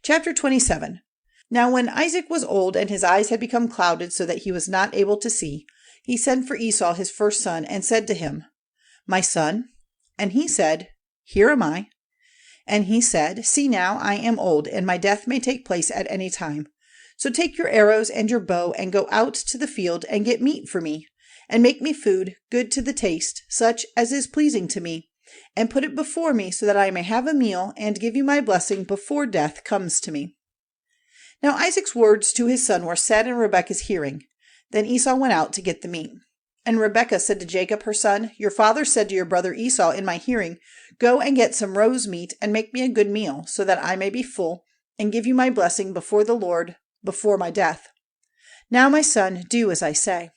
Chapter 27. Now when Isaac was old and his eyes had become clouded so that he was not able to see, he sent for Esau his first son and said to him, "My son?" And he said, "Here am I." And he said, "See now, I am old, and my death may take place at any time. So take your arrows and your bow and go out to the field and get meat for me, and make me food good to the taste, such as is pleasing to me, and put it before me so that I may have a meal and give you my blessing before death comes to me." Now Isaac's words to his son were said in Rebekah's hearing. Then Esau went out to get the meat. And Rebekah said to Jacob her son, "Your father said to your brother Esau in my hearing, 'Go and get some roe's meat and make me a good meal, so that I may be full, and give you my blessing before the Lord before my death.' Now, my son, do as I say.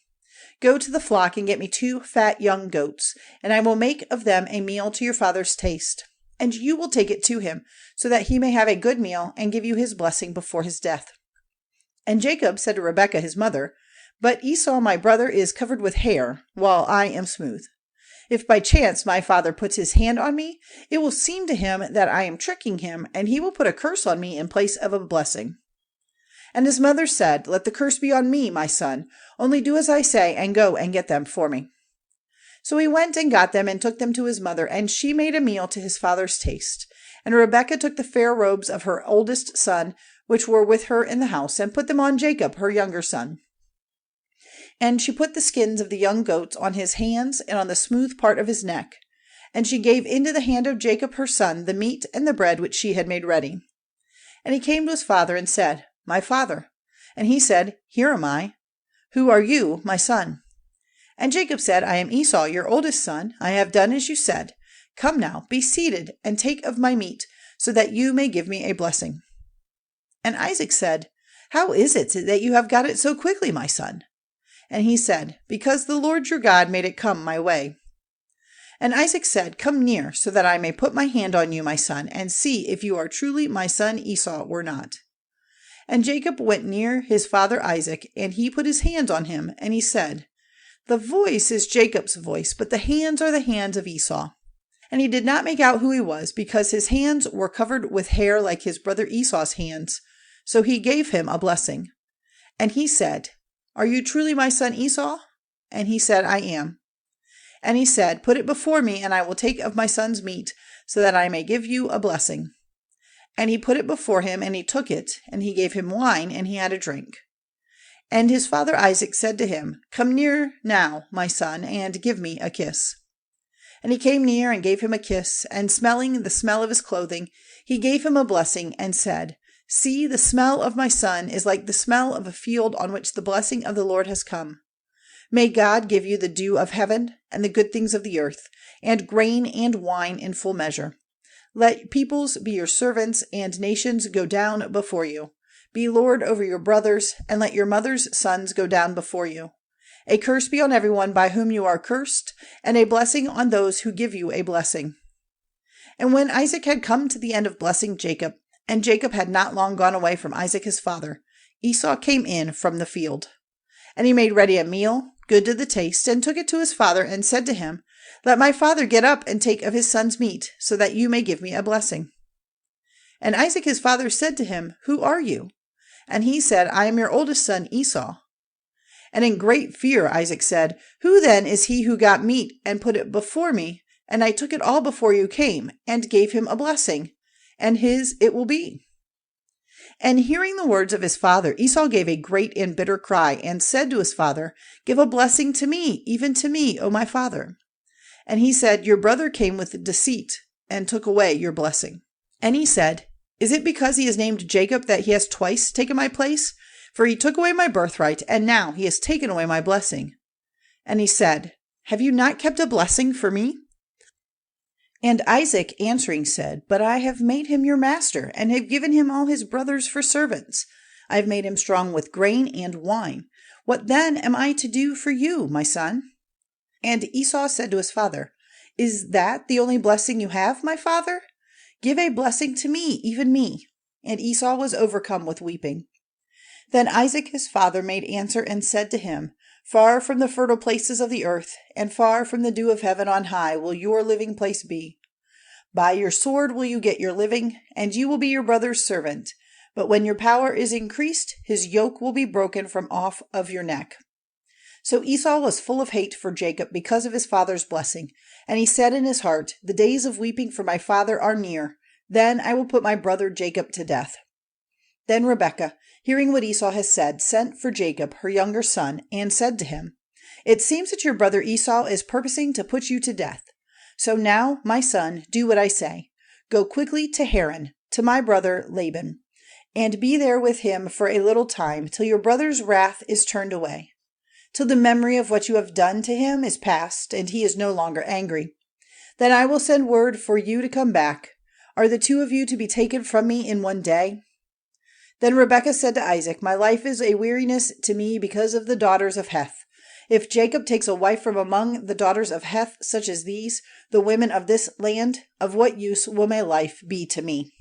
Go to the flock and get me 2 fat young goats, and I will make of them a meal to your father's taste. And you will take it to him, so that he may have a good meal and give you his blessing before his death." And Jacob said to Rebekah his mother, "But Esau my brother is covered with hair, while I am smooth. If by chance my father puts his hand on me, it will seem to him that I am tricking him, and he will put a curse on me in place of a blessing." And his mother said, "Let the curse be on me, my son. Only do as I say, and go and get them for me." So he went and got them and took them to his mother, and she made a meal to his father's taste. And Rebekah took the fair robes of her oldest son, which were with her in the house, and put them on Jacob, her younger son. And she put the skins of the young goats on his hands and on the smooth part of his neck. And she gave into the hand of Jacob her son the meat and the bread which she had made ready. And he came to his father and said, "My father." And he said, "Here am I." "Who are you, my son?" And Jacob said, "I am Esau, your oldest son. I have done as you said. Come now, be seated, and take of my meat, so that you may give me a blessing." And Isaac said, "How is it that you have got it so quickly, my son?" And he said, "Because the Lord your God made it come my way." And Isaac said, "Come near, so that I may put my hand on you, my son, and see if you are truly my son Esau or not." And Jacob went near his father Isaac, and he put his hands on him, and he said, "The voice is Jacob's voice, but the hands are the hands of Esau." And he did not make out who he was, because his hands were covered with hair like his brother Esau's hands. So he gave him a blessing. And he said, "Are you truly my son Esau?" And he said, "I am." And he said, "Put it before me, and I will take of my son's meat, so that I may give you a blessing." And he put it before him, and he took it, and he gave him wine, and he had a drink. And his father Isaac said to him, "Come near now, my son, and give me a kiss." And he came near and gave him a kiss, and smelling the smell of his clothing, he gave him a blessing, and said, "See, the smell of my son is like the smell of a field on which the blessing of the Lord has come. May God give you the dew of heaven, and the good things of the earth, and grain and wine in full measure. Let peoples be your servants, and nations go down before you. Be lord over your brothers, and let your mother's sons go down before you. A curse be on everyone by whom you are cursed, and a blessing on those who give you a blessing." And when Isaac had come to the end of blessing Jacob, and Jacob had not long gone away from Isaac his father, Esau came in from the field. And he made ready a meal, good to the taste, and took it to his father, and said to him, "Let my father get up and take of his son's meat, so that you may give me a blessing." And Isaac his father said to him, "Who are you?" And he said, "I am your oldest son Esau." And in great fear Isaac said, "Who then is he who got meat and put it before me, and I took it all before you came, and gave him a blessing, and his it will be?" And hearing the words of his father, Esau gave a great and bitter cry, and said to his father, "Give a blessing to me, even to me, O my father." And he said, "Your brother came with deceit, and took away your blessing." And he said, "Is it because he is named Jacob that he has twice taken my place? For he took away my birthright, and now he has taken away my blessing." And he said, "Have you not kept a blessing for me?" And Isaac answering said, "But I have made him your master, and have given him all his brothers for servants. I have made him strong with grain and wine. What then am I to do for you, my son?" And Esau said to his father, "Is that the only blessing you have, my father? Give a blessing to me, even me." And Esau was overcome with weeping. Then Isaac his father made answer and said to him, "Far from the fertile places of the earth, and far from the dew of heaven on high will your living place be. By your sword will you get your living, and you will be your brother's servant. But when your power is increased, his yoke will be broken from off of your neck." So Esau was full of hate for Jacob because of his father's blessing, and he said in his heart, "The days of weeping for my father are near. Then I will put my brother Jacob to death." Then Rebekah, hearing what Esau has said, sent for Jacob, her younger son, and said to him, "It seems that your brother Esau is purposing to put you to death. So now, my son, do what I say. Go quickly to Haran, to my brother Laban, and be there with him for a little time, till your brother's wrath is turned away, till the memory of what you have done to him is past, and he is no longer angry. Then I will send word for you to come back. Are the two of you to be taken from me in one day?" Then Rebekah said to Isaac, "My life is a weariness to me because of the daughters of Heth. If Jacob takes a wife from among the daughters of Heth, such as these, the women of this land, of what use will my life be to me?"